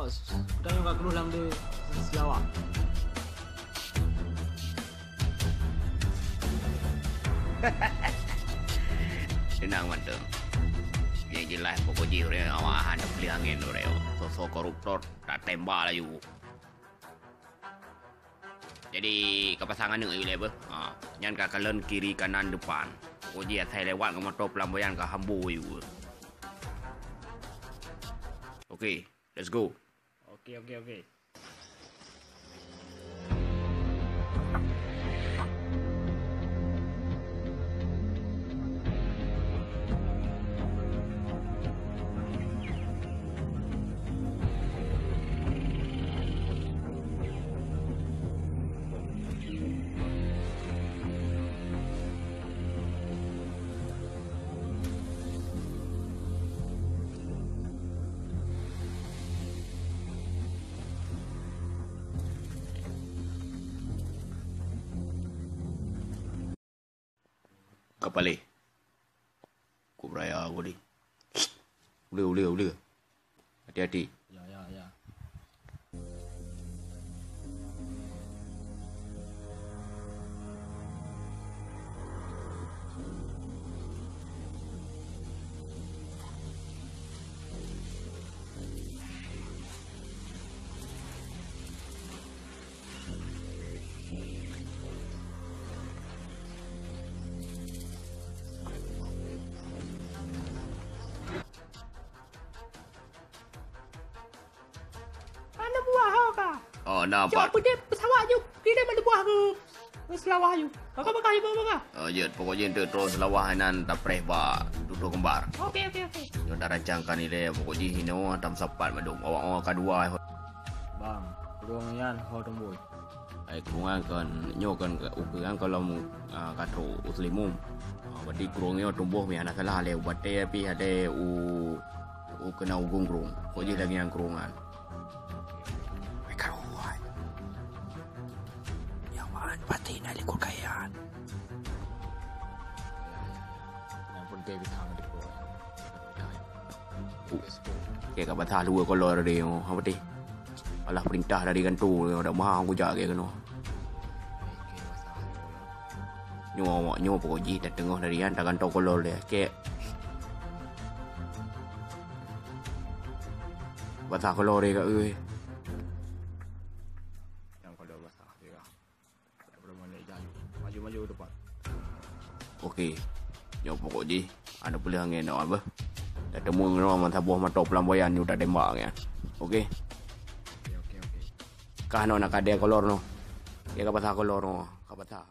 bos. Kita yang kat keluar dalam dia Sarawak. Tenang mantap. Yang jelas pokoknya orang awahan dah beli angin orang. Sosok koruptor tak tembak lah you. Jadi kepasangan ni level. Yang kat kanan kiri kanan depan. Pokoknya saya lewat ke motor pelambayan ke hambu you. Okay, let's go. Okey. Kepala. Kau beraya aku ni. Ule. Hati-hati. Ya. Mana buah kau kah? Oh, nampak. Apa dia pesawat je? Dia mana buah ke? Selawah je. Bakar je bakar. Ya, pokoknya itu terus lawanan tak preh ba duduk kembar. Okey. Yang dah rancangkan ni dia pokoknya hino tam sapat madung. Awak kedua. Bang, kurang yan ho tomboi. Ai kurungan kan nyokan ukuran kalau katro uslimum. Berarti kurungnya tumbuh mi anak salah le bate pi ada u kena ugung kurung. Pokoknya lagi yang kurungan. Karuan. Yang mana pati nak likut kayaan. Yang pun dia bitang di bawah. Kayak kat batas luar kolor dia. Apa ti? Alah perintah dari kantor dah mahal aku jak ke kena. Nyo pokoknya dah tengah dari han tak kantor kolor dia. Kayak batas kolor dia kat euy. Yang kalau basah dia. Tak perlu mana jaju. Maju depan. Okey. Nyo pokoknya ada boleh angin nak apa? Dah temu dengan mata buah mata pelambayan ni dah tembak kan. Okey. Okey. Kah nak ada kolor no. Ya ka pasal kolor no. Ka pasal